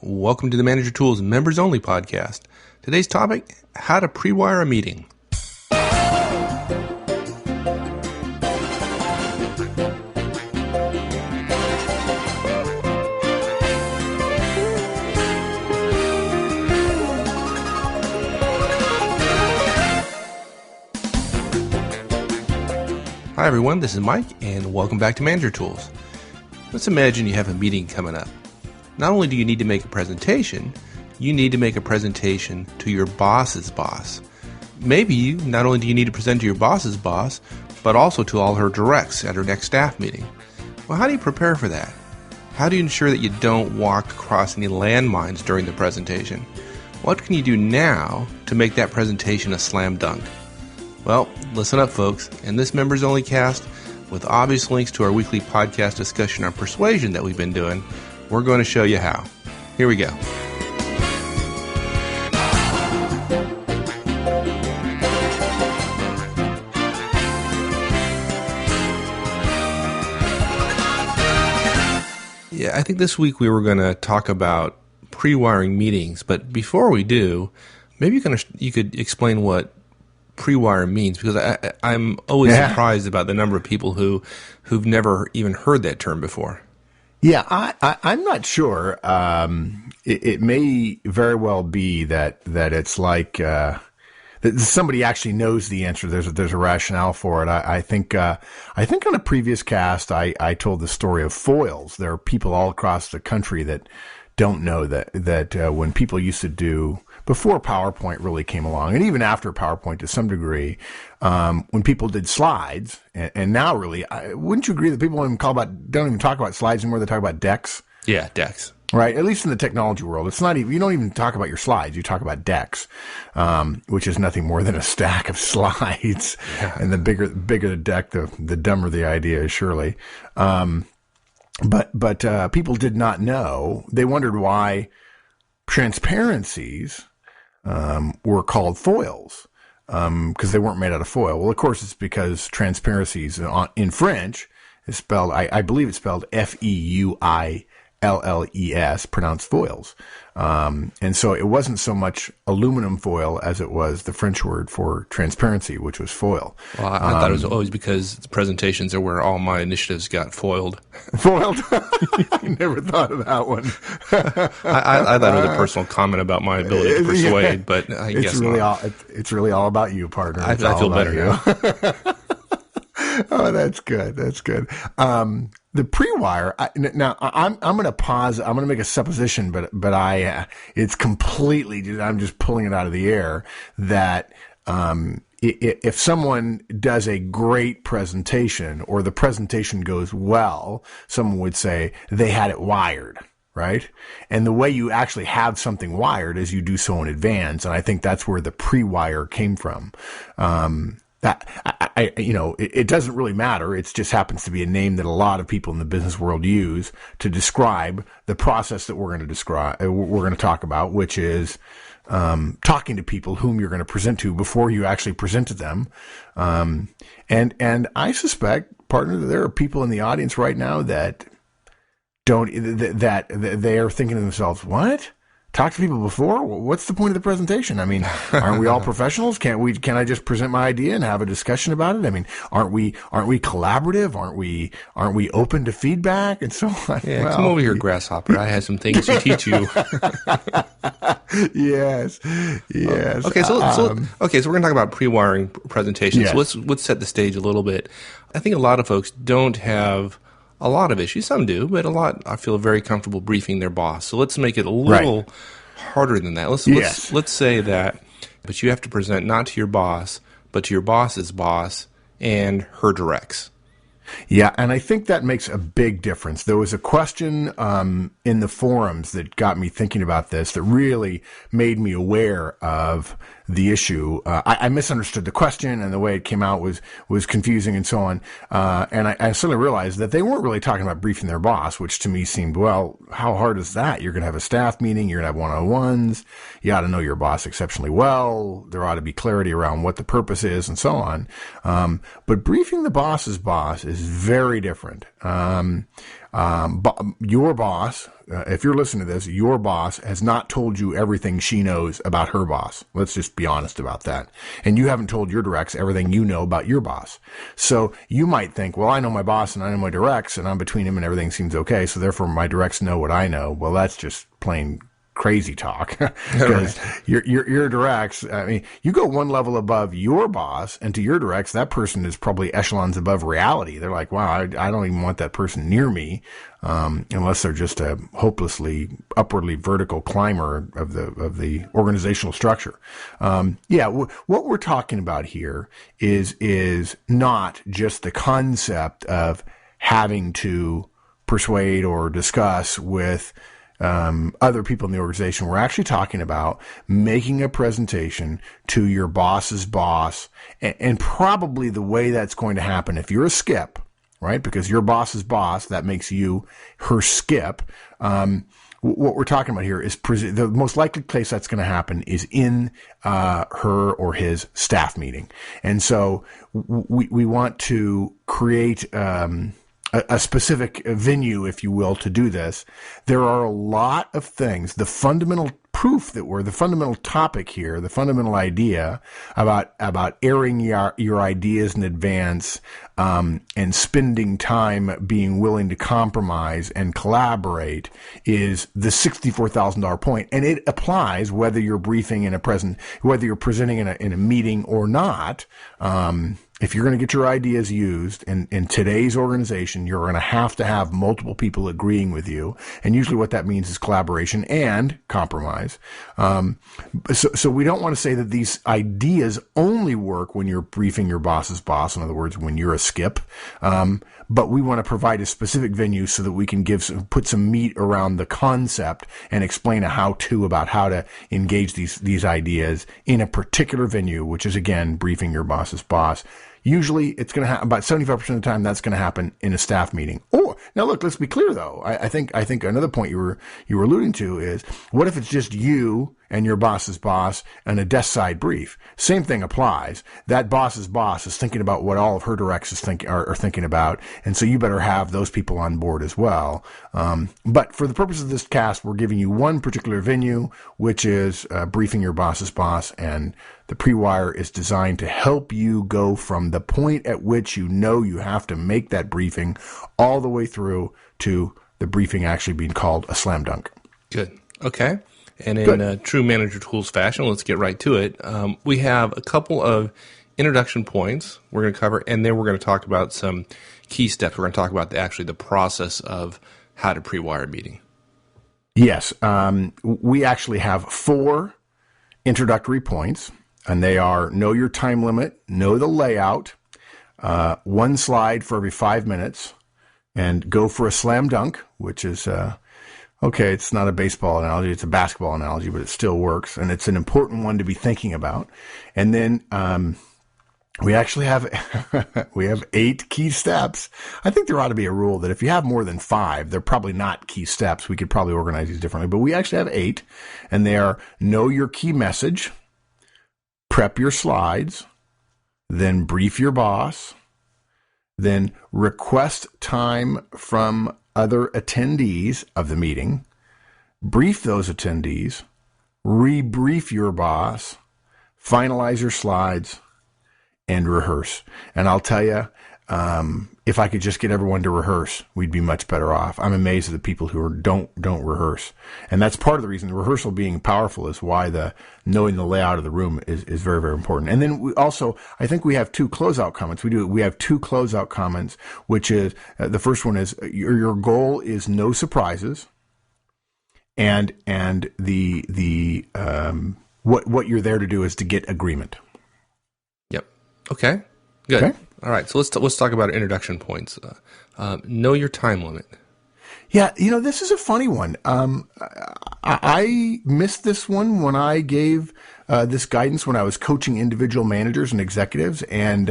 Welcome to the Manager Tools Members Only podcast. Today's topic, how to pre-wire a meeting. Hi everyone, this is Mike, and welcome back to Manager Tools. Let's imagine you have a meeting coming up. Not only do you need to make a presentation, you need to make a presentation to your boss's boss. Maybe not only do you need to present to your boss's boss, but also to all her directs at her next staff meeting. Well, how do you prepare for that? How do you ensure that you don't walk across any landmines during the presentation? What can you do now to make that presentation a slam dunk? Well, listen up, folks. In this Members Only cast, with obvious links to our weekly podcast discussion on persuasion that we've been doing, we're going to show you how. Here we go. Yeah, I think this week we were going to talk about pre-wiring meetings, but before we do, maybe you could explain what Prewire means, because I'm always surprised about the number of people who've never even heard that term before. Yeah, I'm not sure. It may very well be that it's like that somebody actually knows the answer. There's a rationale for it. I think on a previous cast I told the story of foils. There are people all across the country that don't know that when people used to do, before PowerPoint really came along, and even after PowerPoint to some degree, when people did slides, and now really, wouldn't you agree that people don't even talk about slides anymore? They talk about decks. Yeah, decks. Right. At least in the technology world, it's not even, you don't even talk about your slides. You talk about decks, which is nothing more than a stack of slides. Yeah. And the bigger the deck, the dumber the idea is, surely. But people did not know. They wondered why transparencies were called foils, because they weren't made out of foil. Well, of course, it's because transparencies in French is spelled, I believe it's spelled Feuilles, pronounced foils. And so it wasn't so much aluminum foil as it was the French word for transparency, which was foil. Well, I thought it was always because the presentations are where all my initiatives got foiled. Foiled? I never thought of that one. I thought it was a personal comment about my ability to persuade, but I guess not. It's really all about you, partner. I feel better now. Oh, that's good. That's good. The Prewire. Now, I'm going to pause. I'm going to make a supposition, but it's completely. I'm just pulling it out of the air that if someone does a great presentation or the presentation goes well, someone would say they had it wired. Right? And the way you actually have something wired is you do so in advance. And I think that's where the Prewire came from. It doesn't really matter. It just happens to be a name that a lot of people in the business world use to describe the process that we're going to talk about, which is talking to people whom you're going to present to before you actually present to them. And I suspect, partner, that there are people in the audience right now that that they are thinking to themselves, what? Talk to people before? What's the point of the presentation? I mean, aren't we all professionals? Can I just present my idea and have a discussion about it? I mean, aren't we collaborative? Aren't we open to feedback and so on? Yeah, come over here, Grasshopper. I have some things to teach you. Yes. Okay, so we're going to talk about pre-wiring presentations. Yes. So let's set the stage a little bit. I think a lot of folks don't have a lot of issues. Some do, but a lot I feel very comfortable briefing their boss. So let's make it a little harder than that. Let's say that, but you have to present not to your boss, but to your boss's boss and her directs. Yeah, and I think that makes a big difference. There was a question in the forums that got me thinking about this that really made me aware of the issue. I misunderstood the question, and the way it came out was confusing and so on. And I suddenly realized that they weren't really talking about briefing their boss, which to me seemed, well, how hard is that? You're going to have a staff meeting. You're going to have one-on-ones. You ought to know your boss exceptionally well. There ought to be clarity around what the purpose is and so on. But briefing the boss's boss is very different. Your boss, if you're listening to this, your boss has not told you everything she knows about her boss. Let's just be honest about that. And you haven't told your directs everything you know about your boss. So you might think, well, I know my boss and I know my directs and I'm between him and everything seems okay. So therefore my directs know what I know. Well, that's just plain crazy talk because your directs, I mean, you go one level above your boss and to your directs, that person is probably echelons above reality. They're like, wow, I don't even want that person near me. Unless they're just a hopelessly upwardly vertical climber of the organizational structure. What we're talking about here is not just the concept of having to persuade or discuss with other people in the organization. We're actually talking about making a presentation to your boss's boss, and probably the way that's going to happen, if you're a skip, right? Because your boss's boss, that makes you her skip. What we're talking about here is the most likely place that's going to happen is in her or his staff meeting. And so we want to create a specific venue, if you will, to do this. There are a lot of things. The fundamental proof the fundamental topic here, the fundamental idea about airing your ideas in advance, and spending time being willing to compromise and collaborate is the $64,000 point. And it applies whether you're briefing whether you're presenting in a meeting or not. If you're going to get your ideas used in today's organization, you're going to have multiple people agreeing with you. And usually what that means is collaboration and compromise. So we don't want to say that these ideas only work when you're briefing your boss's boss. In other words, when you're a skip. But we want to provide a specific venue so that we can put some meat around the concept and explain a how-to about how to engage these ideas in a particular venue, which is, again, briefing your boss's boss. Usually it's going to happen about 75% of the time. That's going to happen in a staff meeting. Or now look, let's be clear though. I think another point you were alluding to is, what if it's just you and your boss's boss and a desk side brief? Same thing applies. That boss's boss is thinking about what all of her directs are thinking about. And so you better have those people on board as well. But for the purpose of this cast, we're giving you one particular venue, which is briefing your boss's boss, and the Prewire is designed to help you go from the point at which you know you have to make that briefing all the way through to the briefing actually being called a slam dunk. Good. Okay. And in true Manager Tools fashion, let's get right to it. We have a couple of introduction points we're going to cover, and then we're going to talk about some key steps. We're going to talk about the process of how to pre-wire a meeting. Yes. We actually have 4 introductory points, and they are: know your time limit, know the layout, 1 slide for every 5 minutes, and go for a slam dunk, which is, okay, it's not a baseball analogy, it's a basketball analogy, but it still works, and it's an important one to be thinking about. And then we actually have 8 key steps. I think there ought to be a rule that if you have more than 5, they're probably not key steps. We could probably organize these differently, but we actually have 8, and they are: know your key message, prep your slides, then brief your boss, then request time from other attendees of the meeting, brief those attendees, rebrief your boss, finalize your slides, and rehearse. And I'll tell you, if I could just get everyone to rehearse, we'd be much better off. I'm amazed at the people who don't rehearse. And that's part of the reason the rehearsal being powerful is why knowing the layout of the room is very, very important. And then we also, I think we have 2 closeout comments. We have 2 closeout comments, which is, the first one is, your goal is no surprises. And what you're there to do is to get agreement. Yep. Okay. Good. Okay. All right, so let's talk about introduction points. Know your time limit. Yeah, this is a funny one. I missed this one when I gave this guidance when I was coaching individual managers and executives, and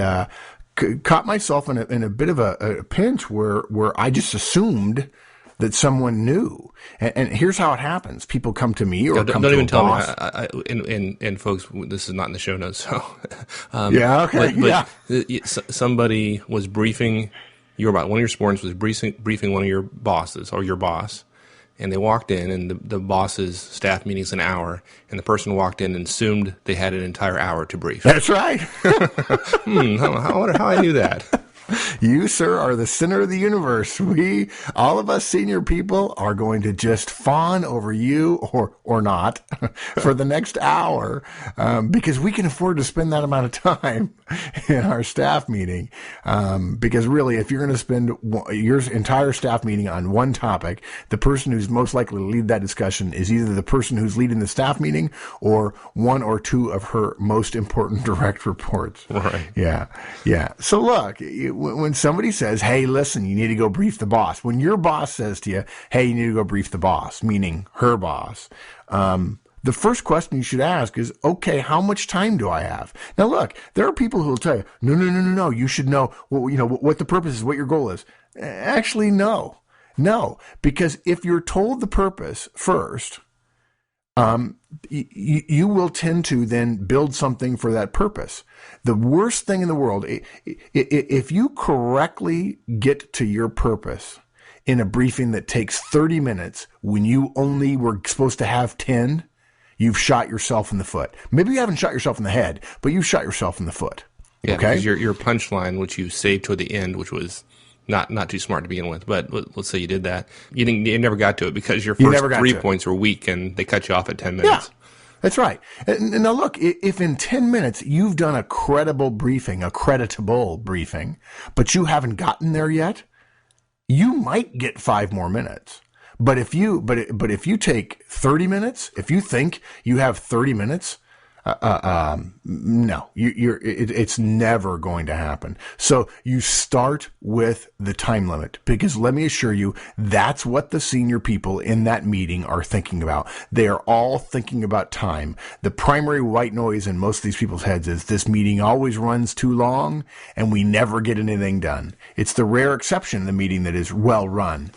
caught myself in a bit of a pinch where I just assumed that someone knew. And here's how it happens. People come to me or come to a boss. Don't even tell me. And folks, this is not in the show notes. So, yeah, okay. But somebody was briefing one of your subordinates was briefing one of your bosses or your boss, and they walked in, and the boss's staff meeting's an hour, and the person walked in and assumed they had an entire hour to brief. That's right. I wonder how I knew that. You, sir, are the center of the universe. All of us senior people are going to just fawn over you or not for the next hour, because we can afford to spend that amount of time in our staff meeting. Because really, if you're going to spend your entire staff meeting on one topic, the person who's most likely to lead that discussion is either the person who's leading the staff meeting or one or two of her most important direct reports. Right. Yeah. Yeah. So look, when somebody says, hey, listen, you need to go brief the boss, when your boss says to you, hey, you need to go brief the boss, meaning her boss, the first question you should ask is, okay, how much time do I have? Now, look, there are people who will tell you, no, you should know, what the purpose is, what your goal is. Actually, no, because if you're told the purpose first, you will tend to then build something for that purpose. The worst thing in the world, if you correctly get to your purpose in a briefing that takes 30 minutes when you only were supposed to have 10, you've shot yourself in the foot. Maybe you haven't shot yourself in the head, but you've shot yourself in the foot. Yeah, okay? Because your punchline, which you saved toward the end, which was not too smart to begin with, but let's say you did that. You never got to it because your first 3 points were weak and they cut you off at 10 minutes. Yeah, that's right. And now look, if in 10 minutes you've done a creditable briefing, a creditable briefing, but you haven't gotten there yet, you might get 5 more minutes. But if you take 30 minutes, if you think you have 30 minutes, no, it's never going to happen. So you start with the time limit, because let me assure you, that's what the senior people in that meeting are thinking about. They are all thinking about time. The primary white noise in most of these people's heads is this meeting always runs too long and we never get anything done. It's the rare exception in the meeting that is well run.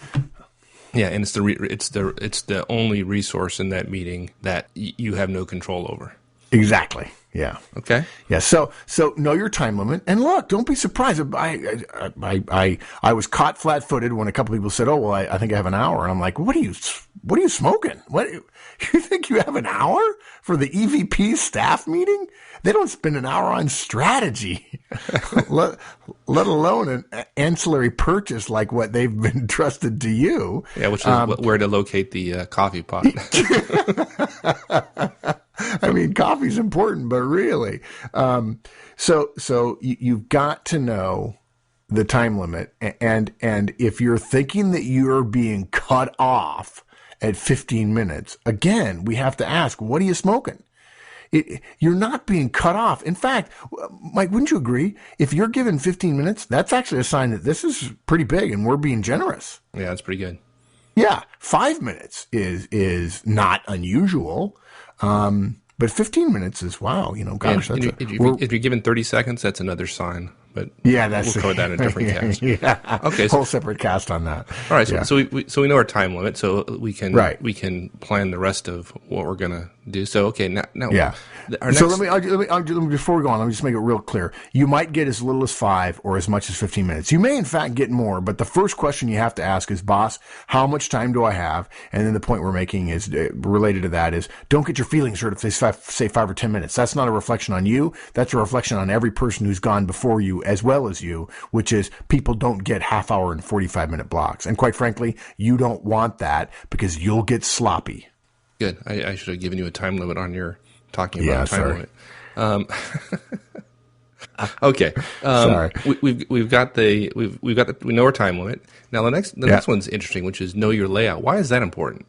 Yeah, and it's the only resource in that meeting that you have no control over. Exactly. Yeah. Okay. Yeah. So know your time limit, and look, don't be surprised. I was caught flat-footed when a couple people said, "Oh, well, I think I have an hour," and I'm like, "What are you smoking? What you think you have an hour for the EVP staff meeting? They don't spend an hour on strategy, let alone an ancillary purchase like what they've been trusted to you." Yeah, which is where to locate the coffee pot. I mean, coffee's important, but really, so you've got to know the time limit, and if you're thinking that you're being cut off at 15 minutes, again, we have to ask, what are you smoking? You're not being cut off. In fact, Mike, wouldn't you agree? If you're given 15 minutes, that's actually a sign that this is pretty big and we're being generous. Yeah, that's pretty good. Yeah, 5 minutes is not unusual. But 15 minutes is, wow, gosh. And if you're given 30 seconds, that's another sign. But yeah, we'll cover that in a different cast. Yeah. Okay. Whole separate cast on that. All right. So we know our time limit, so we can plan the rest of what we're gonna do. So okay, now yeah. So let me before we go on, let me just make it real clear. You might get as little as 5 or as much as 15 minutes. You may in fact get more, but the first question you have to ask is, boss, how much time do I have? And then the point we're making is related to that is, don't get your feelings hurt if they say 5 or 10 minutes. That's not a reflection on you. That's a reflection on every person who's gone before you as well as you, which is people don't get half-hour and 45-minute blocks. And quite frankly, you don't want that because you'll get sloppy. Good. I should have given you a time limit on your talking about time limit. Okay. Sorry. We know our time limit. Now the next one's interesting, which is know your layout. Why is that important?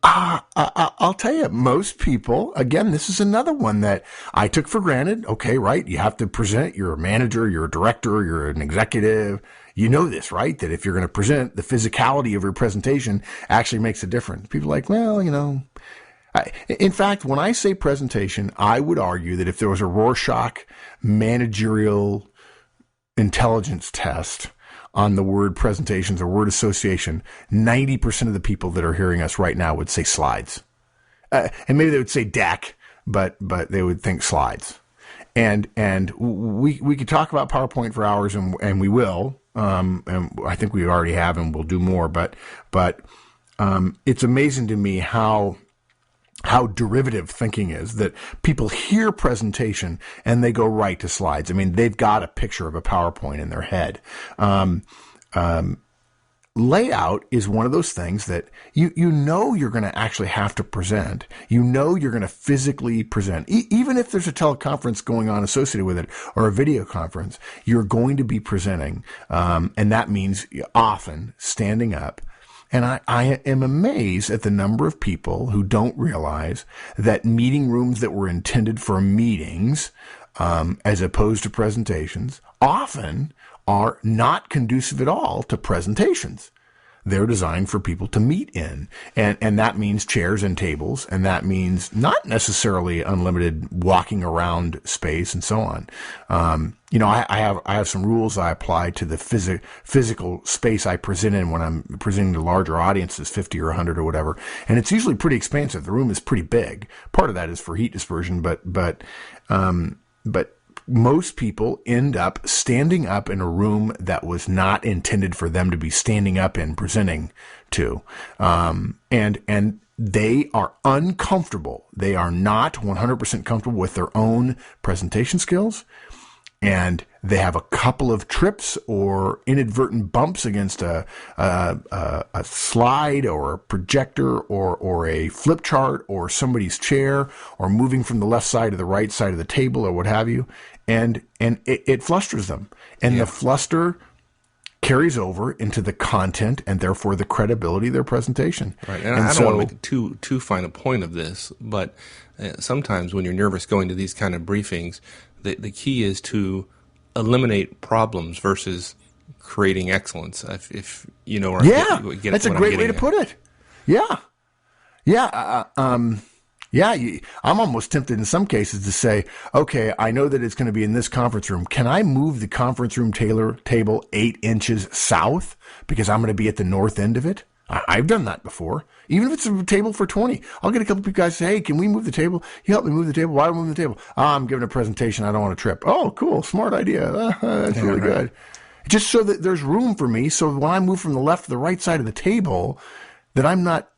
I'll tell you, most people, again, this is another one that I took for granted. Okay, right? You have to present. You're a manager, you're a director, you're an executive. You know this, right? That if you're going to present, the physicality of your presentation actually makes a difference. People are like, well, in fact, when I say presentation, I would argue that if there was a Rorschach managerial intelligence test on the word presentations or word association, 90% of the people that are hearing us right now would say slides. And maybe they would say deck, but they would think slides. And we could talk about PowerPoint for hours, and we will, and I think we already have, and we'll do more. But it's amazing to me how derivative thinking is, that people hear presentation and they go right to slides. I mean, they've got a picture of a PowerPoint in their head. Layout is one of those things that you know you're going to actually have to present. You know you're going to physically present. Even if there's a teleconference going on associated with it, or a video conference, you're going to be presenting. And that means often standing up. And I am amazed at the number of people who don't realize that meeting rooms that were intended for meetings, as opposed to presentations, often are not conducive at all to presentations. They're designed for people to meet in. And that means chairs and tables, and that means not necessarily unlimited walking around space and so on. I have some rules I apply to the physical space I present in when I'm presenting to larger audiences, 50 or 100 or whatever. And it's usually pretty expansive. The room is pretty big. Part of that is for heat dispersion, but most people end up standing up in a room that was not intended for them to be standing up in presenting to. And they are uncomfortable. They are not 100% comfortable with their own presentation skills. And they have a couple of trips or inadvertent bumps against a slide or a projector or a flip chart or somebody's chair, or moving from the left side to the right side of the table or what have you. And it flusters them. And the fluster carries over into the content and therefore the credibility of their presentation. Right. And I don't want to make too fine a point of this, but sometimes when you're nervous going to these kind of briefings, the key is to eliminate problems versus creating excellence. If you know where that's a great way to put it. I'm almost tempted in some cases to say, okay, I know that it's going to be in this conference room. Can I move the conference room table 8 inches south because I'm going to be at the north end of it? I've done that before. Even if it's a table for 20, I'll get a couple of guys say, hey, can we move the table? You help me move the table. Why do we move the table? I'm giving a presentation. I don't want to trip. Oh, cool. Smart idea. That's really good. Just so that there's room for me. So when I move from the left to the right side of the table, that I'm not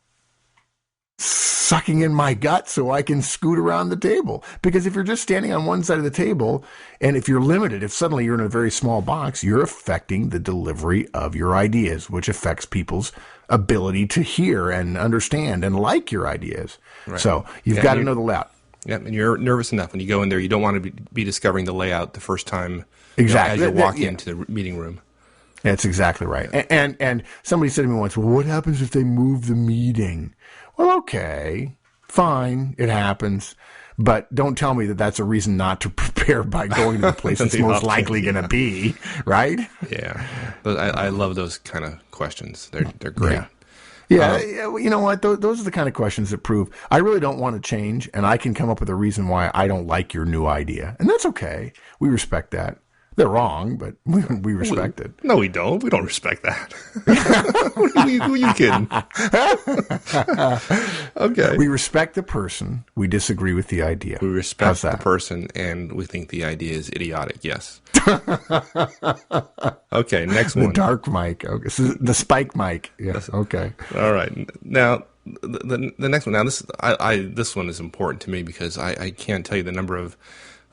sucking in my gut so I can scoot around the table. Because if you're just standing on one side of the table, and if you're limited, if suddenly you're in a very small box, you're affecting the delivery of your ideas, which affects people's ability to hear and understand and like your ideas. Right. So you've got to know the layout. Yeah, and you're nervous enough when you go in there. You don't want to be discovering the layout the first time exactly as you're walking into the meeting room. That's exactly right. And somebody said to me once, well, what happens if they move the meeting? Well, okay, fine, it happens. But don't tell me that that's a reason not to prepare by going to the place it's most likely going to be, right? Yeah. But I love those kind of questions. They're great. Yeah, you know what? Those are the kind of questions that prove I really don't want to change, and I can come up with a reason why I don't like your new idea. And that's okay. We respect that. They're wrong, but we respect it. No, we don't. We don't respect that. Who are you kidding? Okay. We respect the person. We disagree with the idea. We respect the person, and we think the idea is idiotic. Yes. Okay, next one. The dark mic. Okay. So the spike mic. Yes. Okay. All right. Now, the next one. Now, this one is important to me because I can't tell you the number of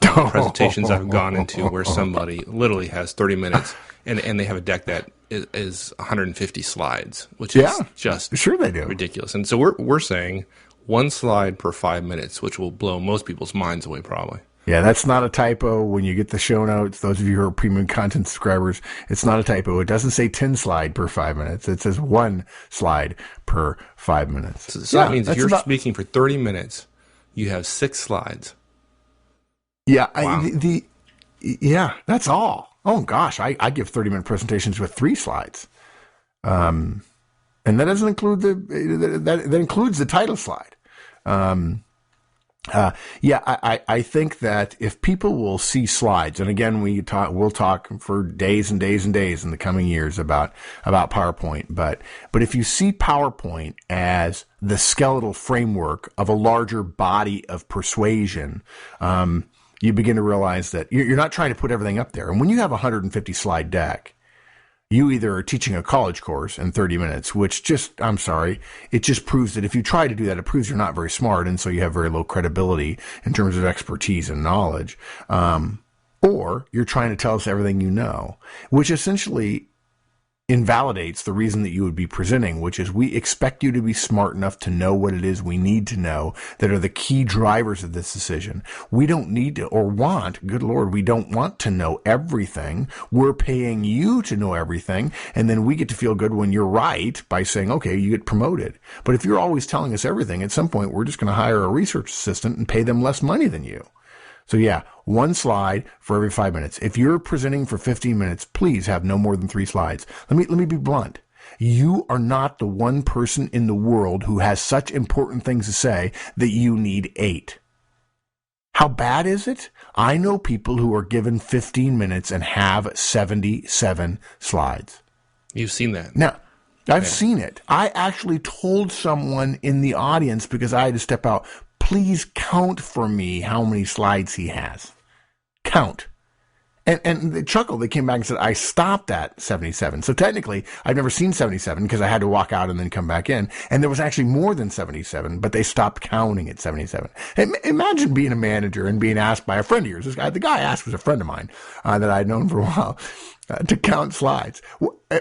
presentations I've gone into where somebody literally has 30 minutes and they have a deck that is 150 slides, which is just sure they do. ridiculous. And so we're saying 1 slide per 5 minutes, which will blow most people's minds away probably. Yeah, that's not a typo. When you get the show notes, those of you who are premium content subscribers, it's not a typo. It doesn't say 10 slide per 5 minutes. It says 1 slide per 5 minutes. So that means if you're speaking for 30 minutes, you have 6 slides. Yeah, wow. That's all. Oh gosh, I give 30-minute presentations with 3 slides, and that doesn't include that includes the title slide. I think that if people will see slides, and again we'll talk for days and days and days in the coming years about PowerPoint, but if you see PowerPoint as the skeletal framework of a larger body of persuasion, you begin to realize that you're not trying to put everything up there. And when you have a 150 slide deck, You either are teaching a college course in 30 minutes, which just, I'm sorry, it just proves that if you try to do that, it proves you're not very smart, and so you have very low credibility in terms of expertise and knowledge. Or you're trying to tell us everything you know, which essentially invalidates the reason that you would be presenting, which is we expect you to be smart enough to know what it is we need to know that are the key drivers of this decision. We don't need to, or want, good Lord, we don't want to know everything. We're paying you to know everything, and then we get to feel good when you're right by saying, okay, you get promoted. But if you're always telling us everything, at some point we're just going to hire a research assistant and pay them less money than you. So yeah, one slide for every 5 minutes. If you're presenting for 15 minutes, please have no more than 3 slides. Let me be blunt. You are not the one person in the world who has such important things to say that you need 8. How bad is it? I know people who are given 15 minutes and have 77 slides. You've seen that. Now, I've seen it. I actually told someone in the audience, because I had to step out, please count for me how many slides he has. Count. And they chuckled. They came back and said, I stopped at 77. So technically, I've never seen 77 because I had to walk out and then come back in. And there was actually more than 77, but they stopped counting at 77. And imagine being a manager and being asked by a friend of yours. This guy, the guy asked was a friend of mine that I'd known for a while to count slides.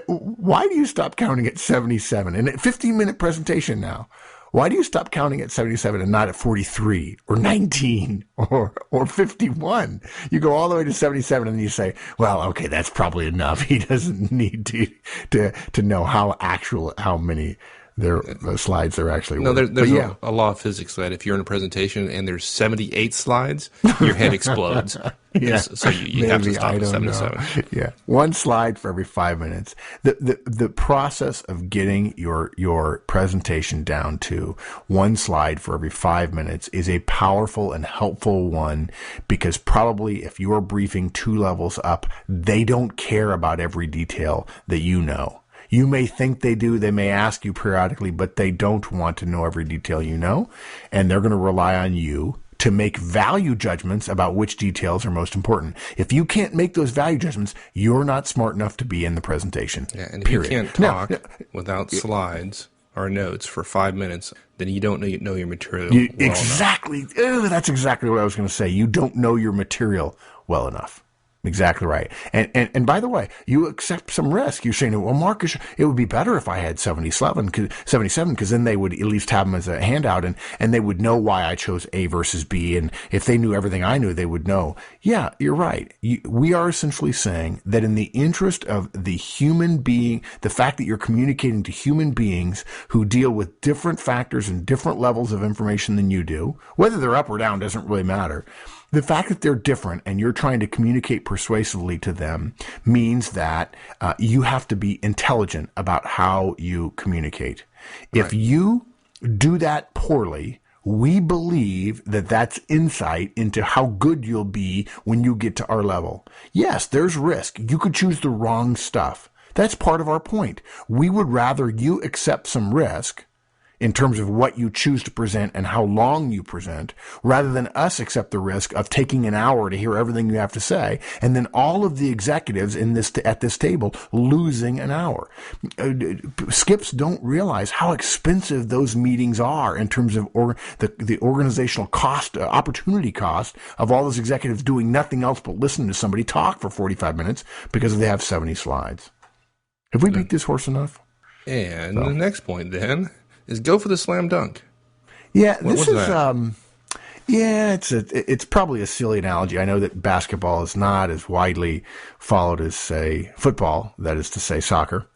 Why do you stop counting at 77? And a 15-minute presentation now. Why do you stop counting at 77 and not at 43 or 19 or 51? You go all the way to 77 and you say, well, okay, that's probably enough. He doesn't need to know how many slides there actually were. No, there's a law of physics that if you're in a presentation and there's 78 slides, your head explodes. Yeah, so you have to stop at 77. Yeah, one slide for every 5 minutes. The process of getting your presentation down to one slide for every 5 minutes is a powerful and helpful one, because probably if you're briefing 2 levels up, they don't care about every detail that you know. You may think they do, they may ask you periodically, but they don't want to know every detail you know, and they're going to rely on you to make value judgments about which details are most important. If you can't make those value judgments, you're not smart enough to be in the presentation. Yeah, and if you can't talk without slides or notes for 5 minutes, then you don't know your material well exactly. enough. That's exactly what I was going to say. You don't know your material well enough. Exactly right. And by the way, you accept some risk. You're saying, well, Marcus, it would be better if I had 77, because then they would at least have them as a handout, and they would know why I chose A versus B. And if they knew everything I knew, they would know. Yeah, you're right. We are essentially saying that in the interest of the human being, the fact that you're communicating to human beings who deal with different factors and different levels of information than you do, whether they're up or down doesn't really matter. The fact that they're different and you're trying to communicate persuasively to them means that you have to be intelligent about how you communicate. Right. If you do that poorly, we believe that that's insight into how good you'll be when you get to our level. Yes, there's risk. You could choose the wrong stuff. That's part of our point. We would rather you accept some risk in terms of what you choose to present and how long you present, rather than us accept the risk of taking an hour to hear everything you have to say, and then all of the executives at this table losing an hour. Skips don't realize how expensive those meetings are in terms of the organizational cost, opportunity cost of all those executives doing nothing else but listening to somebody talk for 45 minutes because they have 70 slides. Have we beat this horse enough? And the next point then is go for the slam dunk. Yeah, it's probably a silly analogy. I know that basketball is not as widely followed as, say, football, that is to say, soccer.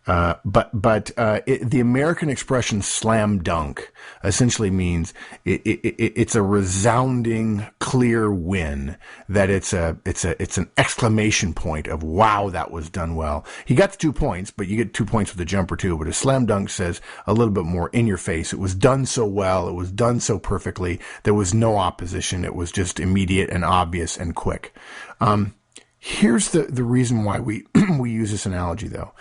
But the American expression "slam dunk" essentially means it's a resounding, clear win. That it's an exclamation point of "Wow, that was done well." He got the 2 points, but you get 2 points with a jumper too. But a slam dunk says a little bit more in your face. It was done so well. It was done so perfectly. There was no opposition. It was just immediate and obvious and quick. Here's the reason why we we use this analogy though.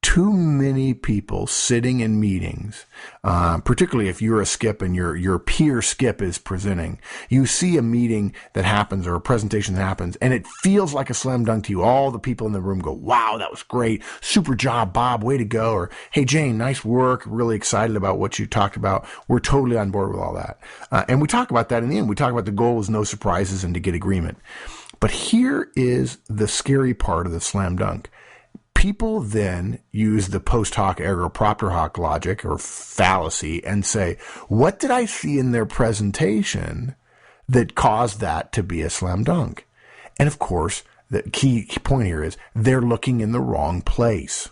too many people sitting in meetings, particularly if you're a skip and your peer skip is presenting. You see a meeting that happens or a presentation that happens, and it feels like a slam dunk to you. All the people in the room go, wow, that was great. Super job, Bob. Way to go. Or, hey, Jane, nice work. Really excited about what you talked about. We're totally on board with all that. And we talk about that in the end. We talk about the goal is no surprises and to get agreement. But here is the scary part of the slam dunk. People then use the post hoc ergo propter hoc logic or fallacy and say, what did I see in their presentation that caused that to be a slam dunk? And of course, the key point here is they're looking in the wrong place,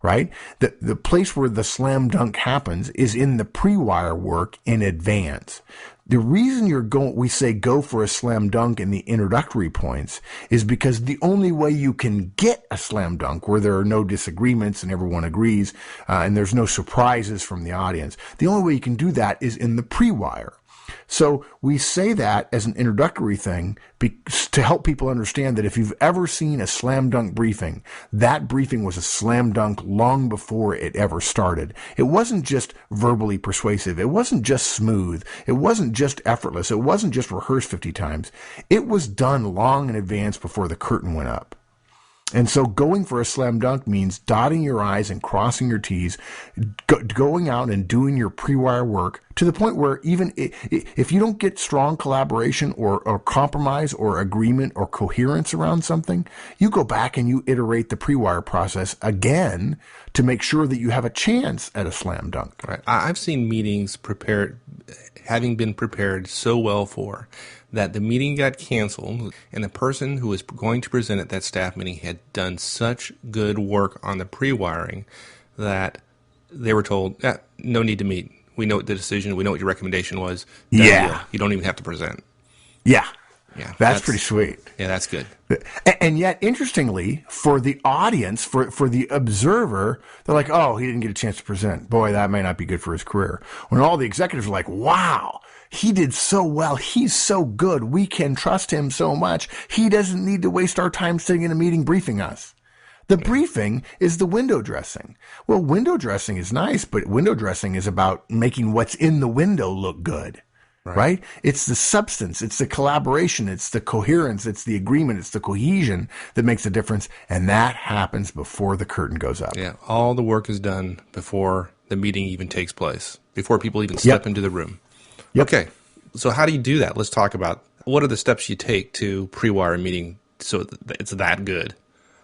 right? The place where the slam dunk happens is in the pre-wire work in advance. The reason we say go for a slam dunk in the introductory points is because the only way you can get a slam dunk where there are no disagreements and everyone agrees, and there's no surprises from the audience, the only way you can do that is in the pre-wire. So we say that as an introductory thing to help people understand that if you've ever seen a slam dunk briefing, that briefing was a slam dunk long before it ever started. It wasn't just verbally persuasive. It wasn't just smooth. It wasn't just effortless. It wasn't just rehearsed 50 times. It was done long in advance before the curtain went up. And so going for a slam dunk means dotting your I's and crossing your T's, going out and doing your pre-wire work to the point where even if you don't get strong collaboration or compromise or agreement or coherence around something, you go back and you iterate the pre-wire process again to make sure that you have a chance at a slam dunk. Right. I've seen meetings having been prepared so well for that the meeting got canceled, and the person who was going to present at that staff meeting had done such good work on the pre-wiring that they were told, no need to meet. We know what the decision, we know what your recommendation was. Yeah. You don't even have to present. Yeah. Yeah. That's pretty sweet. Yeah, that's good. And yet, interestingly, for the audience, for the observer, they're like, oh, he didn't get a chance to present. Boy, that may not be good for his career. When all the executives are like, wow, he did so well. He's so good. We can trust him so much. He doesn't need to waste our time sitting in a meeting briefing us. The briefing is the window dressing. Well, window dressing is nice, but window dressing is about making what's in the window look good. Right? It's the substance, it's the collaboration, it's the coherence, it's the agreement, it's the cohesion that makes a difference, and that happens before the curtain goes up. Yeah, all the work is done before the meeting even takes place, before people even step into the room. Yep. Okay, so how do you do that? Let's talk about what are the steps you take to pre-wire a meeting so it's that good.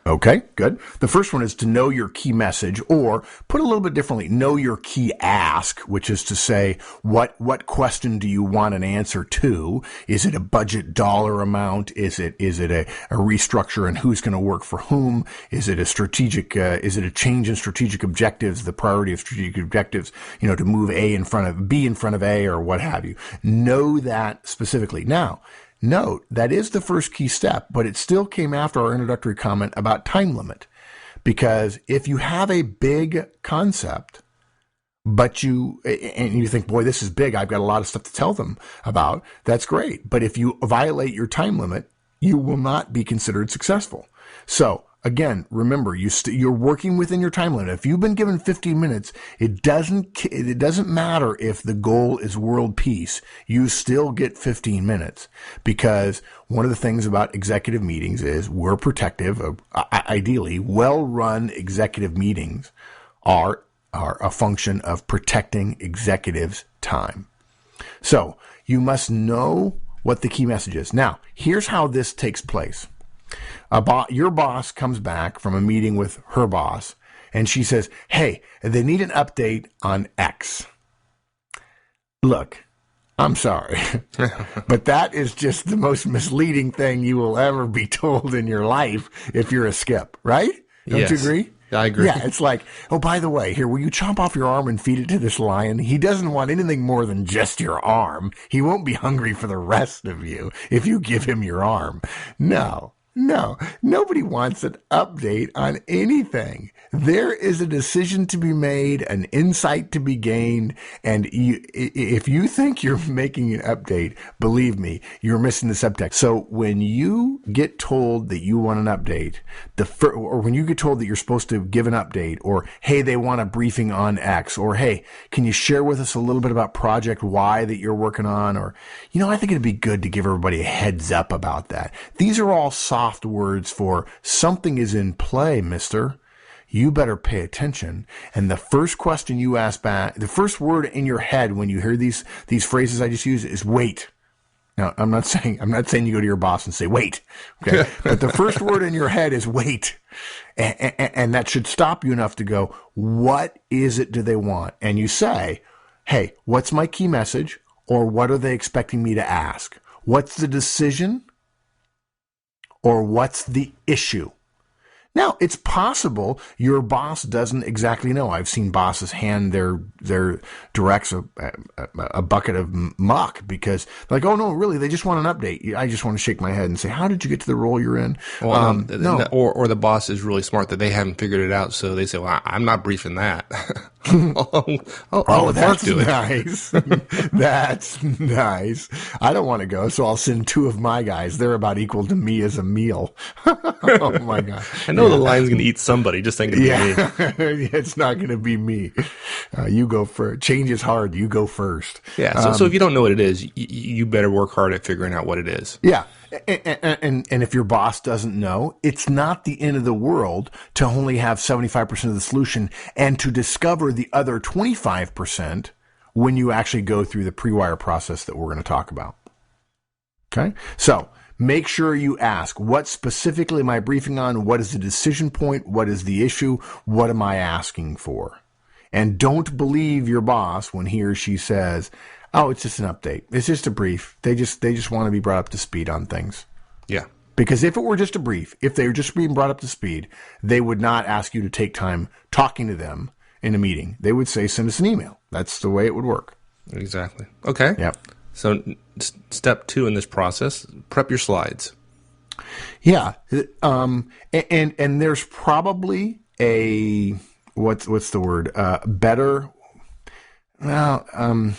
Okay, good. The first one is to know your key message, or put a little bit differently, know your key ask, which is to say, what question do you want an answer to? Is it a budget dollar amount? Is it a restructure and who's going to work for whom? Is it a strategic, is it a change in strategic objectives, the priority of strategic objectives, to move B in front of A or what have you? Know that specifically. Now, note, that is the first key step, but it still came after our introductory comment about time limit. Because if you have a big concept, but you think, boy, this is big, I've got a lot of stuff to tell them about, that's great. But if you violate your time limit, you will not be considered successful. So, again, remember, you're working within your time limit. If you've been given 15 minutes, it doesn't matter if the goal is world peace. You still get 15 minutes, because one of the things about executive meetings is we're protective of, ideally, well-run executive meetings are a function of protecting executives' time. So you must know what the key message is. Now, here's how this takes place. Your boss comes back from a meeting with her boss, and she says, hey, they need an update on X. Look, I'm sorry, but that is just the most misleading thing you will ever be told in your life if you're a skip, right? Don't you agree? I agree. Yeah, it's like, oh, by the way, here, will you chomp off your arm and feed it to this lion? He doesn't want anything more than just your arm. He won't be hungry for the rest of you if you give him your arm. No. No, nobody wants an update on anything. There is a decision to be made, an insight to be gained, and if you think you're making an update, believe me, you're missing the subtext. So when you get told that you want an update, or when you get told that you're supposed to give an update, or hey, they want a briefing on X, or hey, can you share with us a little bit about Project Y that you're working on, or I think it'd be good to give everybody a heads up about that. These are all soft words for something is in play, mister. You better pay attention. And the first question you ask back, the first word in your head when you hear these phrases I just used is wait. Now, I'm not saying you go to your boss and say wait. Okay. But the first word in your head is wait. And that should stop you enough to go, what is it do they want? And you say, hey, what's my key message? Or what are they expecting me to ask? What's the decision? Or what's the issue? Now, it's possible your boss doesn't exactly know. I've seen bosses hand their directs a bucket of muck because, like, oh, no, really, they just want an update. I just want to shake my head and say, how did you get to the role you're in? Well, no. Or the boss is really smart that they haven't figured it out, so they say, well, I'm not briefing that. That's nice. That's nice. I don't want to go, so I'll send two of my guys. They're about equal to me as a meal. Oh, my God. I know the line's going to eat somebody. Just ain't going to be me. It's not going to be me. You go first. Change is hard. You go first. Yeah. So if you don't know what it is, you better work hard at figuring out what it is. Yeah. And if your boss doesn't know, it's not the end of the world to only have 75% of the solution and to discover the other 25% when you actually go through the Prewire process that we're going to talk about. Okay? So make sure you ask, what specifically am I briefing on? What is the decision point? What is the issue? What am I asking for? And don't believe your boss when he or she says, oh, it's just an update. It's just a brief. They just want to be brought up to speed on things. Yeah. Because if it were just a brief, if they were just being brought up to speed, they would not ask you to take time talking to them in a meeting. They would say, send us an email. That's the way it would work. Exactly. Okay. Yep. So step 2 in this process, prep your slides. Yeah. And there's probably a, what's the word? Better. Well,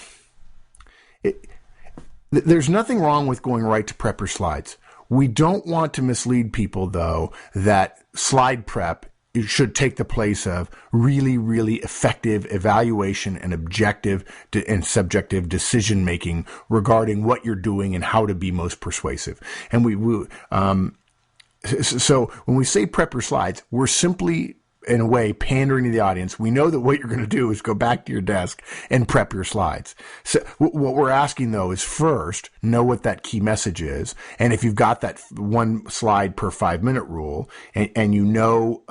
there's nothing wrong with going right to prep your slides. We don't want to mislead people, though, that slide prep should take the place of really, really effective evaluation and objective and subjective decision making regarding what you're doing and how to be most persuasive. And so when we say prep your slides, we're simply, in a way, pandering to the audience. We know that what you're going to do is go back to your desk and prep your slides. So what we're asking, though, is first, know what that key message is. And if you've got that one slide per 5-minute rule and you know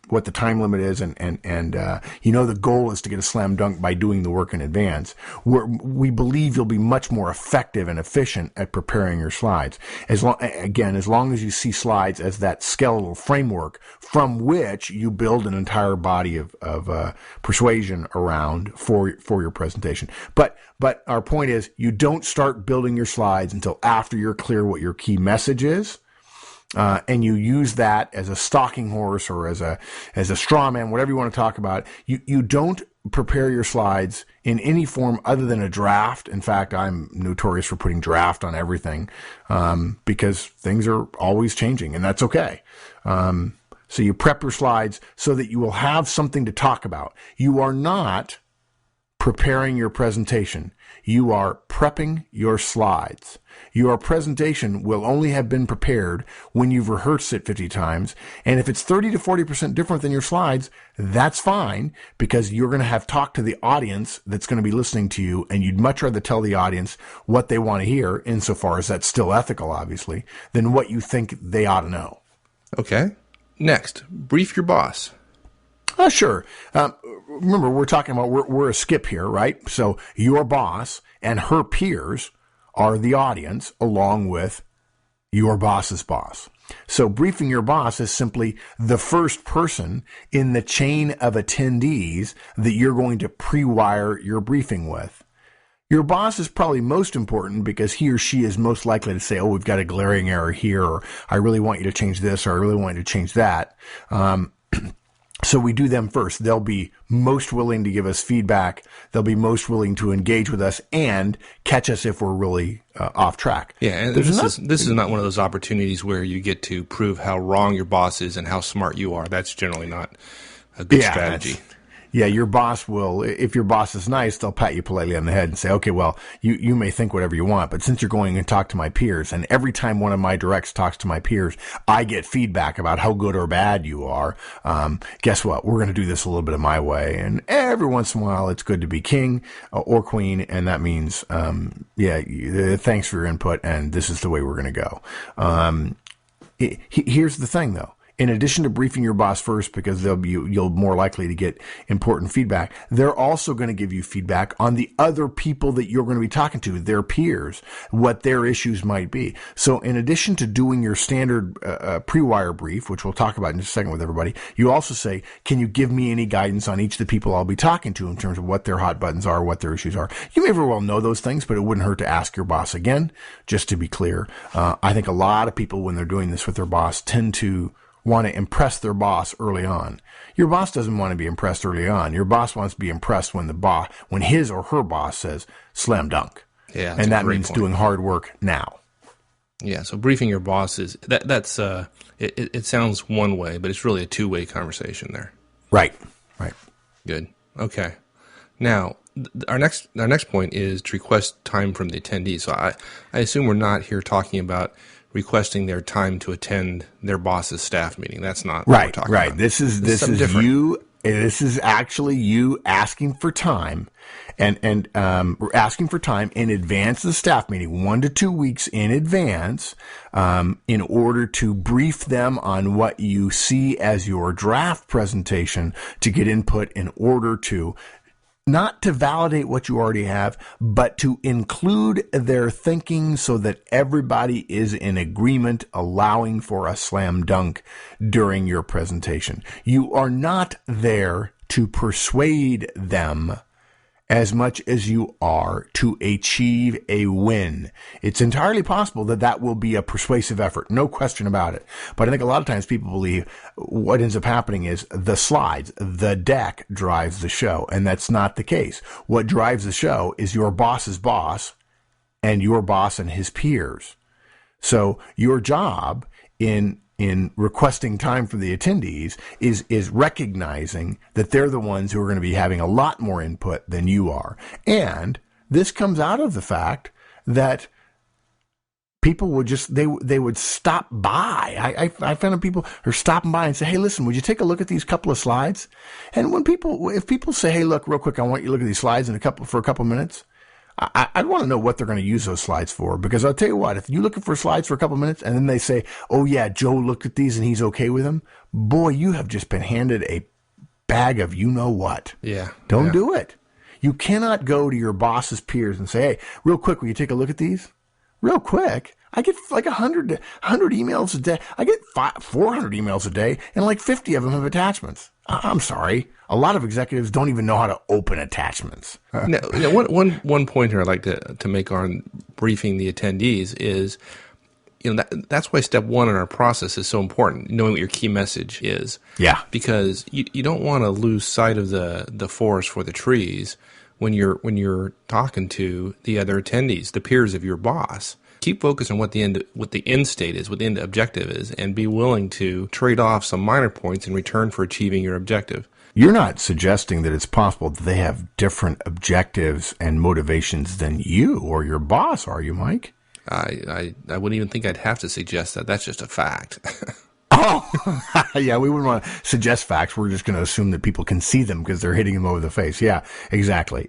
what the time limit is and you know the goal is to get a slam dunk by doing the work in advance, we believe you'll be much more effective and efficient at preparing your slides. As long as you see slides as that skeletal framework from which you build an entire body of persuasion around for your presentation. But our point is, you don't start building your slides until after you're clear what your key message is. And you use that as a stalking horse or as a straw man, whatever you want to talk about. You don't prepare your slides in any form other than a draft. In fact, I'm notorious for putting draft on everything, because things are always changing, and that's okay. So you prep your slides so that you will have something to talk about. You are not preparing your presentation. You are prepping your slides. Your presentation will only have been prepared when you've rehearsed it 50 times. And if it's 30 to 40% different than your slides, that's fine, because you're going to have talked to the audience that's going to be listening to you, and you'd much rather tell the audience what they want to hear, insofar as that's still ethical, obviously, than what you think they ought to know. Okay. Next, brief your boss. Sure. Remember, we're talking about, we're a skip here, right? So your boss and her peers are the audience, along with your boss's boss. So briefing your boss is simply the first person in the chain of attendees that you're going to pre-wire your briefing with. Your boss is probably most important because he or she is most likely to say, oh, we've got a glaring error here, or I really want you to change this, or I really want you to change that. So we do them first. They'll be most willing to give us feedback. They'll be most willing to engage with us and catch us if we're really off track. Yeah, and this is not one of those opportunities where you get to prove how wrong your boss is and how smart you are. That's generally not a good strategy. Yeah, your boss will, if your boss is nice, they'll pat you politely on the head and say, okay, well, you may think whatever you want, but since you're going and talk to my peers, and every time one of my directs talks to my peers, I get feedback about how good or bad you are, guess what? We're going to do this a little bit of my way. And every once in a while, it's good to be king or queen, and that means, thanks for your input, and this is the way we're going to go. Here's the thing, though. In addition to briefing your boss first, because you'll more likely to get important feedback, they're also going to give you feedback on the other people that you're going to be talking to, their peers, what their issues might be. So in addition to doing your standard Prewire brief, which we'll talk about in just a second with everybody, you also say, can you give me any guidance on each of the people I'll be talking to in terms of what their hot buttons are, what their issues are? You may very well know those things, but it wouldn't hurt to ask your boss again, just to be clear. I think a lot of people, when they're doing this with their boss, tend to want to impress their boss early on. Your boss doesn't want to be impressed early on. Your boss wants to be impressed when when his or her boss says slam dunk. Yeah, and that means doing hard work now. Yeah, so briefing your boss is that's it sounds one way, but it's really a two-way conversation there. Right. Good. Okay. Now, our next point is to request time from the attendees. So I assume we're not here talking about requesting their time to attend their boss's staff meeting. That's not what we're talking about. This is you. This is actually you asking for time, and asking for time in advance of the staff meeting, 1 to 2 weeks in advance, in order to brief them on what you see as your draft presentation, to get input in order to not to validate what you already have, but to include their thinking so that everybody is in agreement, allowing for a slam dunk during your presentation. You are not there to persuade them as much as you are to achieve a win. It's entirely possible that that will be a persuasive effort, no question about it. But I think a lot of times people believe what ends up happening is the slides, the deck drives the show, and that's not the case. What drives the show is your boss's boss and your boss and his peers. So your job in requesting time for the attendees is recognizing that they're the ones who are going to be having a lot more input than you are. And this comes out of the fact that people would just, they would stop by. I found people are stopping by and say, hey, listen, would you take a look at these couple of slides? And if people say, hey, look, real quick, I want you to look at these slides for a couple minutes, I'd want to know what they're going to use those slides for, because I'll tell you what, if you're looking for slides for a couple minutes and then they say, oh yeah, Joe looked at these and he's okay with them, boy, you have just been handed a bag of you-know-what. Yeah. Don't do it. You cannot go to your boss's peers and say, hey, real quick, will you take a look at these? Real quick. I get like 100 emails a day. I get 400 emails a day, and like 50 of them have attachments. I'm sorry. A lot of executives don't even know how to open attachments. Now, one pointer I'd like to make on briefing the attendees is, that's why step one in our process is so important, knowing what your key message is. Yeah. Because you don't want to lose sight of the forest for the trees when you're talking to the other attendees, the peers of your boss. Keep focused on what the end state is, what the end objective is, and be willing to trade off some minor points in return for achieving your objective. You're not suggesting that it's possible that they have different objectives and motivations than you or your boss, are you, Mike? I wouldn't even think I'd have to suggest that. That's just a fact. Oh, yeah, we wouldn't want to suggest facts. We're just going to assume that people can see them because they're hitting them over the face. Yeah, exactly.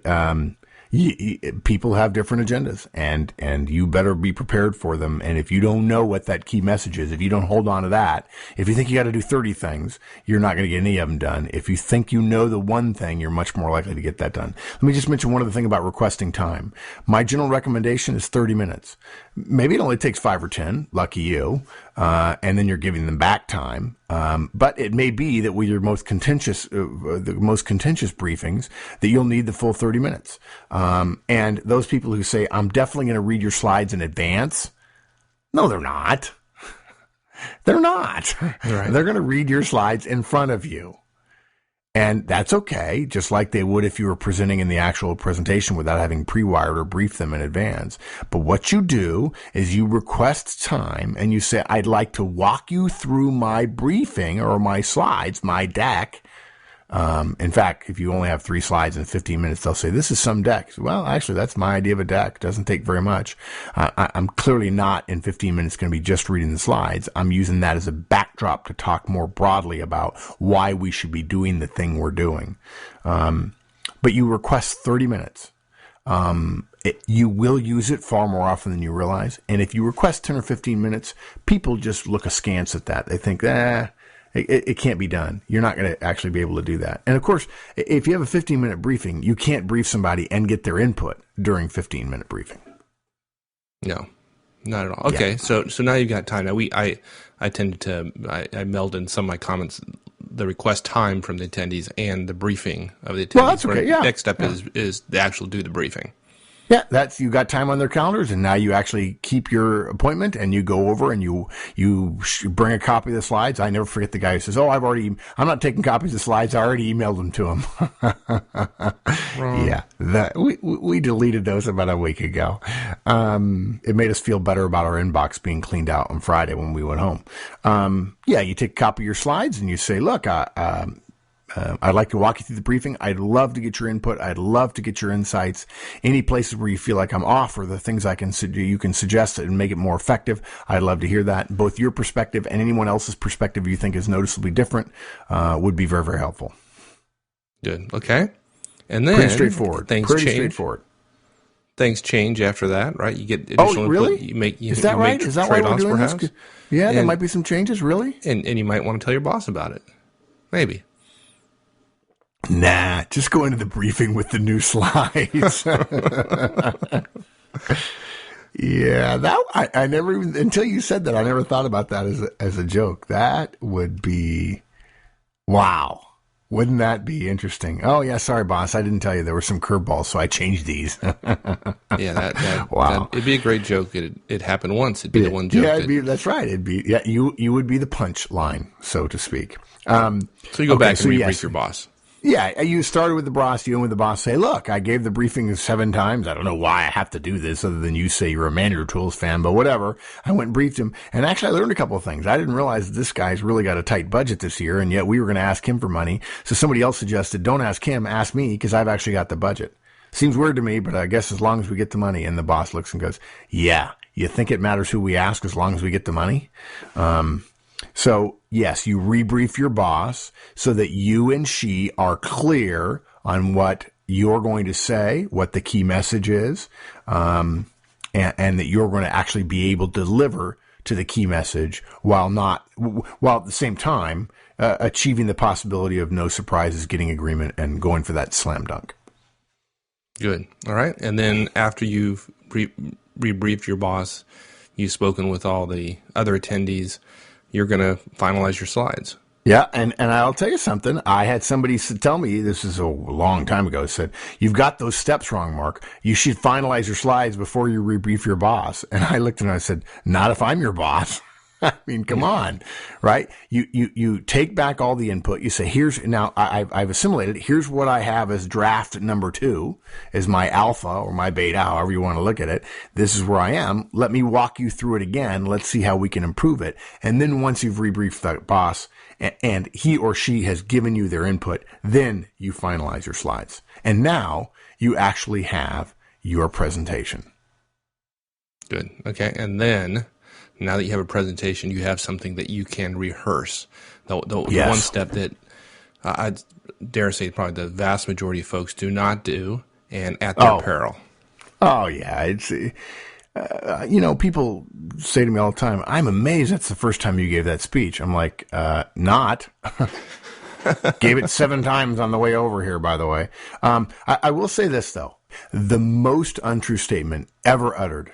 People have different agendas, and you better be prepared for them. And if you don't know what that key message is, if you don't hold on to that, if you think you got to do 30 things, you're not going to get any of them done. If you think you know the one thing, you're much more likely to get that done. Let me just mention one other thing about requesting time. My general recommendation is 30 minutes. Maybe it only takes 5 or 10, lucky you, and then you're giving them back time. But it may be that with your most contentious briefings, that you'll need the full 30 minutes. And those people who say, I'm definitely going to read your slides in advance. No, they're not. They're not. Right. They're going to read your slides in front of you. And that's okay, just like they would if you were presenting in the actual presentation without having pre-wired or briefed them in advance. But what you do is you request time and you say, I'd like to walk you through my briefing or my slides, my deck. In fact, if you only have 3 slides in 15 minutes, they'll say, this is some deck. Well, actually, that's my idea of a deck. It doesn't take very much. I'm clearly not in 15 minutes going to be just reading the slides. I'm using that as a backdrop to talk more broadly about why we should be doing the thing we're doing. But you request 30 minutes. You will use it far more often than you realize. And if you request 10 or 15 minutes, people just look askance at that. They think, it can't be done. You're not going to actually be able to do that. And of course, if you have a 15-minute briefing, you can't brief somebody and get their input during 15-minute briefing. No, not at all. Okay, yeah. So now you've got time. Now I tended to I meld in some of my comments the request time from the attendees and the briefing of the attendees. Well, that's okay. Yeah. Next step is the actual do the briefing. Yeah, you got time on their calendars, and now you actually keep your appointment, and you go over and you bring a copy of the slides. I never forget the guy who says, I'm not taking copies of slides. I already emailed them to him. Yeah, we deleted those about a week ago. It made us feel better about our inbox being cleaned out on Friday when we went home. You take a copy of your slides and you say, look, I'd like to walk you through the briefing. I'd love to get your input. I'd love to get your insights. Any places where you feel like I'm off or the things you can suggest and make it more effective, I'd love to hear that. Both your perspective and anyone else's perspective you think is noticeably different would be very, very helpful. Good. Okay. And then pretty straightforward. Straightforward. Things change after that, right? You get additional input. Really? Is that right? Is that why we're doing this? Yeah, there might be some changes, really? And you might want to tell your boss about it. Maybe. Nah, just go into the briefing with the new slides. Yeah, I never even, until you said that, I never thought about that as a joke. That would be, wow. Wouldn't that be interesting? Oh, yeah, sorry, boss. I didn't tell you there were some curveballs, so I changed these. Yeah, wow. It'd be a great joke. It happened once. It'd be the one joke. Yeah, that's right. You would be the punch line, so to speak. So you go back and rebrief your boss. Yeah, you started with the boss, you went with the boss, say, look, I gave the briefing 7 times. I don't know why I have to do this other than you say you're a Manager Tools fan, but whatever. I went and briefed him, and actually I learned a couple of things. I didn't realize this guy's really got a tight budget this year, and yet we were going to ask him for money. So somebody else suggested, don't ask him, ask me, because I've actually got the budget. Seems weird to me, but I guess as long as we get the money. And the boss looks and goes, yeah, you think it matters who we ask as long as we get the money? So, yes, you rebrief your boss so that you and she are clear on what you're going to say, what the key message is, and that you're going to actually be able to deliver to the key message while at the same time achieving the possibility of no surprises, getting agreement, and going for that slam dunk. Good. All right. And then after you've rebriefed your boss, you've spoken with all the other attendees, you're going to finalize your slides. Yeah, and I'll tell you something. I had somebody tell me, this is a long time ago, said, you've got those steps wrong, Mark. You should finalize your slides before you rebrief your boss. And I looked at him and I said, not if I'm your boss. I mean, come on, right? You take back all the input. You say, I've assimilated. Here's what I have as draft number 2 as my alpha or my beta, however you want to look at it. This is where I am. Let me walk you through it again. Let's see how we can improve it. And then once you've rebriefed the boss and he or she has given you their input, then you finalize your slides. And now you actually have your presentation. Good. Okay. And then now that you have a presentation, you have something that you can rehearse. The one step that I dare say probably the vast majority of folks do not do, and at their peril. Oh, yeah. It's people say to me all the time, I'm amazed that's the first time you gave that speech. I'm like, not. Gave it 7 times on the way over here, by the way. I will say this, though. The most untrue statement ever uttered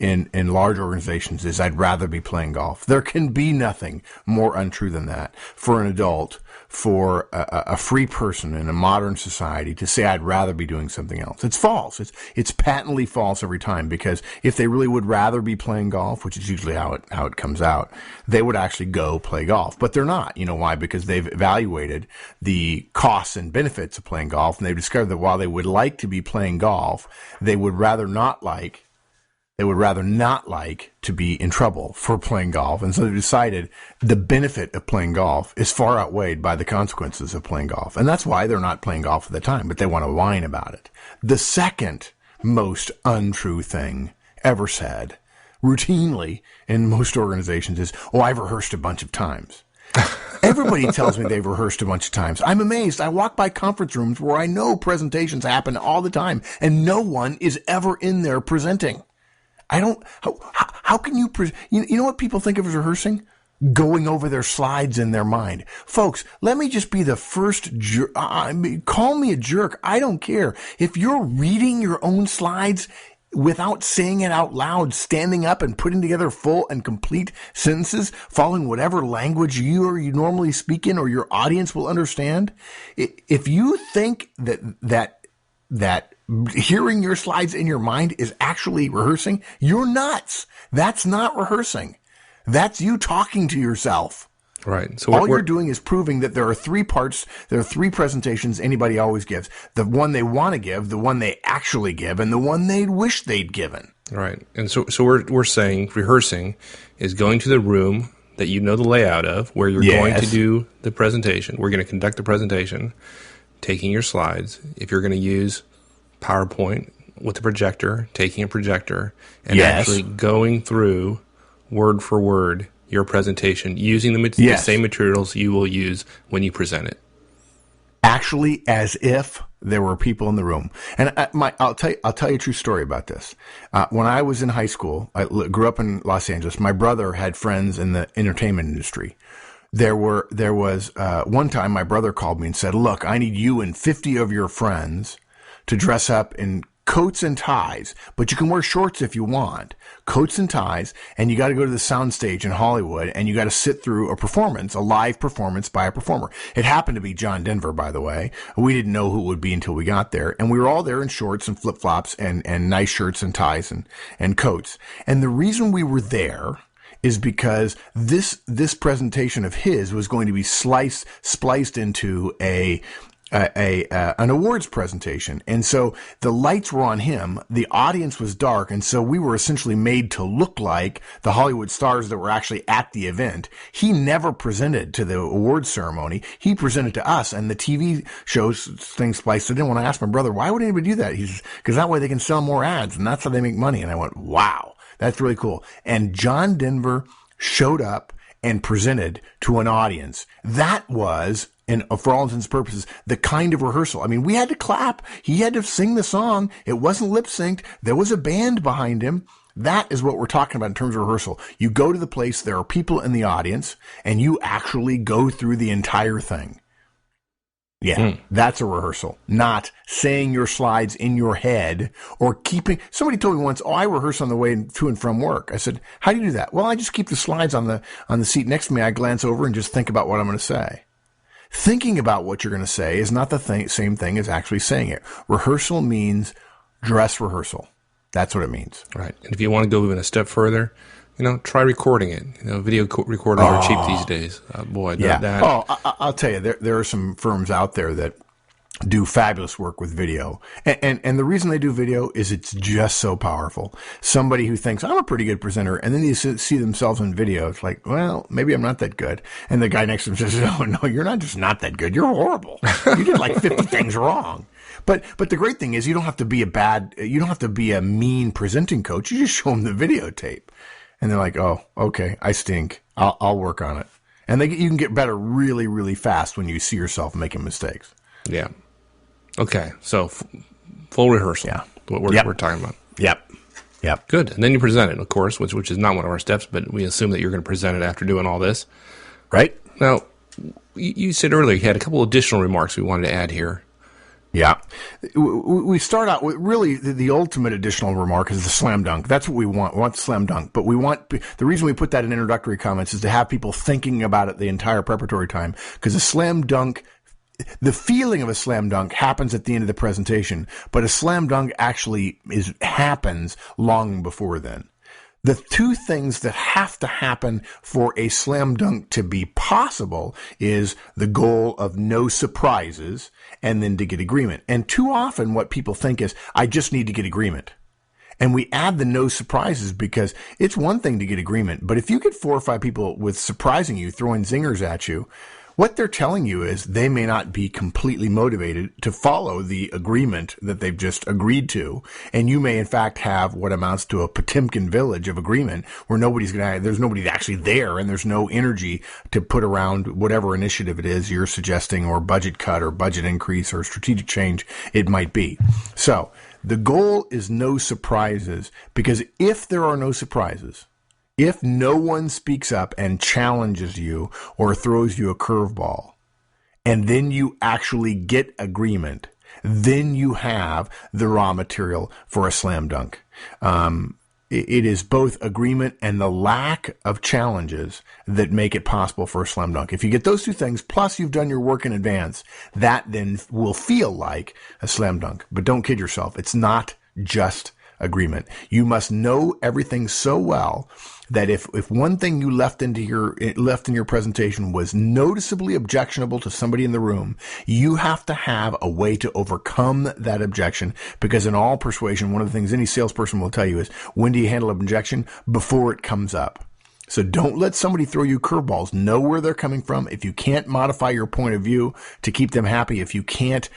in large organizations is I'd rather be playing golf. There can be nothing more untrue than that for an adult, for a free person in a modern society to say I'd rather be doing something else. It's false. It's patently false every time, because if they really would rather be playing golf, which is usually how it comes out, they would actually go play golf. But they're not. You know why? Because they've evaluated the costs and benefits of playing golf, and they've discovered that while they would like to be playing golf, they would rather not like to be in trouble for playing golf. And so they decided the benefit of playing golf is far outweighed by the consequences of playing golf. And that's why they're not playing golf at the time, but they want to whine about it. The second most untrue thing ever said routinely in most organizations is, oh, I've rehearsed a bunch of times. Everybody tells me they've rehearsed a bunch of times. I'm amazed. I walk by conference rooms where I know presentations happen all the time, and no one is ever in there presenting. How can you, you know what people think of as rehearsing? Going over their slides in their mind. Folks, let me just be the first call me a jerk. I don't care. If you're reading your own slides without saying it out loud, standing up and putting together full and complete sentences, following whatever language you normally speak in or your audience will understand, if you think that hearing your slides in your mind is actually rehearsing, you're nuts. That's not rehearsing. That's you talking to yourself. Right. So all you're doing is proving that there are three parts, there are three presentations anybody always gives. The one they want to give, the one they actually give, and the one they wish they'd given. Right. And so we're saying rehearsing is going to the room that you know the layout of, where you're going to do the presentation. We're going to conduct the presentation, taking your slides. If you're going to use PowerPoint with a projector, taking a projector, and actually going through word for word your presentation using the same materials you will use when you present it. Actually, as if there were people in the room. And I'll tell you a true story about this. When I was in high school, I grew up in Los Angeles. My brother had friends in the entertainment industry. There was one time my brother called me and said, "Look, I need you and 50 of your friends to dress up in coats and ties, but you can wear shorts if you want. Coats and ties, and you got to go to the soundstage in Hollywood, and you got to sit through a live performance by a performer." It happened to be John Denver, by the way. We didn't know who it would be until we got there, and we were all there in shorts and flip-flops and nice shirts and ties and coats. And the reason we were there is because this presentation of his was going to be spliced into an awards presentation. And so the lights were on him, the audience was dark, and so we were essentially made to look like the Hollywood stars that were actually at the event. He never presented to the awards ceremony. He presented to us, and the TV shows things spliced it in. When I asked my brother, why would anybody do that? He says, because that way they can sell more ads, and that's how they make money. And I went, wow, that's really cool. And John Denver showed up and presented to an audience. That was, and for all intents and purposes, the kind of rehearsal. I mean, we had to clap. He had to sing the song. It wasn't lip synced. There was a band behind him. That is what we're talking about in terms of rehearsal. You go to the place, there are people in the audience, and you actually go through the entire thing. Yeah, that's a rehearsal, not saying your slides in your head or keeping. Somebody told me once, "Oh, I rehearse on the way to and from work." I said, "How do you do that?" "Well, I just keep the slides on the seat next to me. I glance over and just think about what I'm going to say." Thinking about what you're going to say is not the same thing as actually saying it. Rehearsal means dress rehearsal. That's what it means. Right. And if you want to go even a step further, try recording it. Video recorders are cheap these days. I'll tell you, there are some firms out there that do fabulous work with video. And the reason they do video is it's just so powerful. Somebody who thinks, I'm a pretty good presenter, and then you see themselves in video, it's like, well, maybe I'm not that good. And the guy next to him says, no, you're not just not that good. You're horrible. You did like 50 things wrong. But the great thing is you don't have to be a mean presenting coach. You just show them the videotape. And they're like, oh, okay, I stink. I'll work on it. And you can get better really, really fast when you see yourself making mistakes. Yeah. Okay, so full rehearsal. Yeah. What we're talking about. Yep. Good. And then you present it, of course, which is not one of our steps, but we assume that you're going to present it after doing all this. Right. Now, you said earlier you had a couple additional remarks we wanted to add here. Yeah. We start out with really the ultimate additional remark is the slam dunk. That's what we want. We want the slam dunk. But the reason we put that in introductory comments is to have people thinking about it the entire preparatory time. Because a slam dunk, the feeling of a slam dunk happens at the end of the presentation, but a slam dunk actually happens long before then. The two things that have to happen for a slam dunk to be possible is the goal of no surprises and then to get agreement. And too often what people think is, I just need to get agreement. And we add the no surprises because it's one thing to get agreement, but if you get 4 or 5 people with surprising you, throwing zingers at you, what they're telling you is they may not be completely motivated to follow the agreement that they've just agreed to. And you may, in fact, have what amounts to a Potemkin village of agreement where there's nobody actually there and there's no energy to put around whatever initiative it is you're suggesting or budget cut or budget increase or strategic change it might be. So the goal is no surprises, because if there are no surprises, if no one speaks up and challenges you or throws you a curveball, and then you actually get agreement, then you have the raw material for a slam dunk. It is both agreement and the lack of challenges that make it possible for a slam dunk. If you get those two things, plus you've done your work in advance, that then will feel like a slam dunk. But don't kid yourself. It's not just agreement. You must know everything so well that if one thing you left in your presentation was noticeably objectionable to somebody in the room, you have to have a way to overcome that objection. Because in all persuasion, one of the things any salesperson will tell you is, when do you handle an objection? Before it comes up. So don't let somebody throw you curveballs. Know where they're coming from. If you can't modify your point of view to keep them happy, if you can't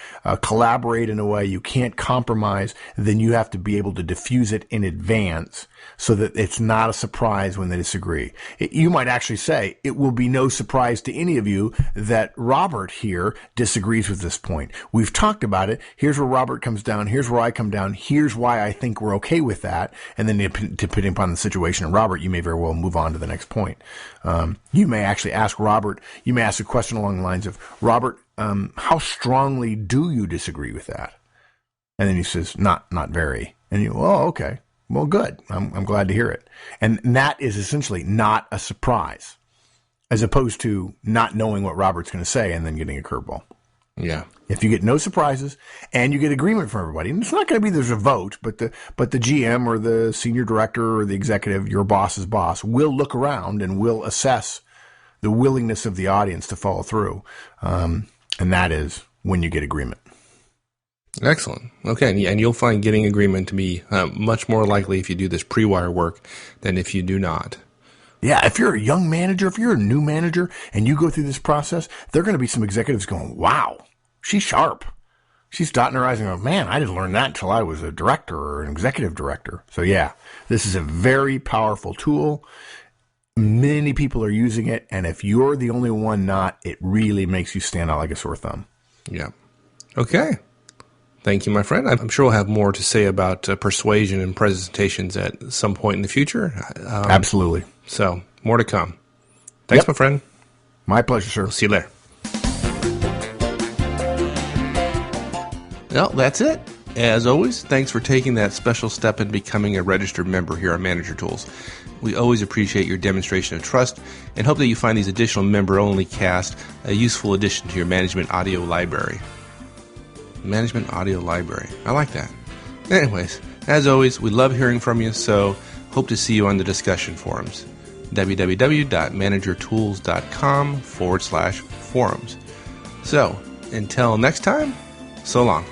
collaborate in a way, you can't compromise, then you have to be able to diffuse it in advance so that it's not a surprise when they disagree. You might actually say, it will be no surprise to any of you that Robert here disagrees with this point. We've talked about it. Here's where Robert comes down. Here's where I come down. Here's why I think we're okay with that. And then depending upon the situation and Robert, you may very well move on to the next point. You may actually ask Robert, you may ask a question along the lines of, Robert, how strongly do you disagree with that? And then he says, not very. And you, oh, okay. Well, good. I'm glad to hear it. And that is essentially not a surprise, as opposed to not knowing what Robert's going to say and then getting a curveball. Yeah. If you get no surprises and you get agreement from everybody, and it's not going to be there's a vote, but the GM or the senior director or the executive, your boss's boss, will look around and will assess the willingness of the audience to follow through. And that is when you get agreement. Excellent. Okay, and you'll find getting agreement to be much more likely if you do this pre-wire work than if you do not. Yeah, if you're a young manager, if you're a new manager, and you go through this process, there are going to be some executives going, wow, she's sharp. She's dotting her eyes and going, man, I didn't learn that until I was a director or an executive director. So yeah, this is a very powerful tool. Many people are using it, and if you're the only one not, it really makes you stand out like a sore thumb. Yeah. Okay. Thank you, my friend. I'm sure we'll have more to say about persuasion and presentations at some point in the future. Absolutely. So, more to come. Thanks, my friend. My pleasure, sir. We'll see you later. Well, that's it. As always, thanks for taking that special step in becoming a registered member here on Manager Tools. We always appreciate your demonstration of trust and hope that you find these additional member-only casts a useful addition to your management audio library. Management audio library. I like that. Anyways, as always, we love hearing from you, so hope to see you on the discussion forums. www.managertools.com/forums. So, until next time, so long.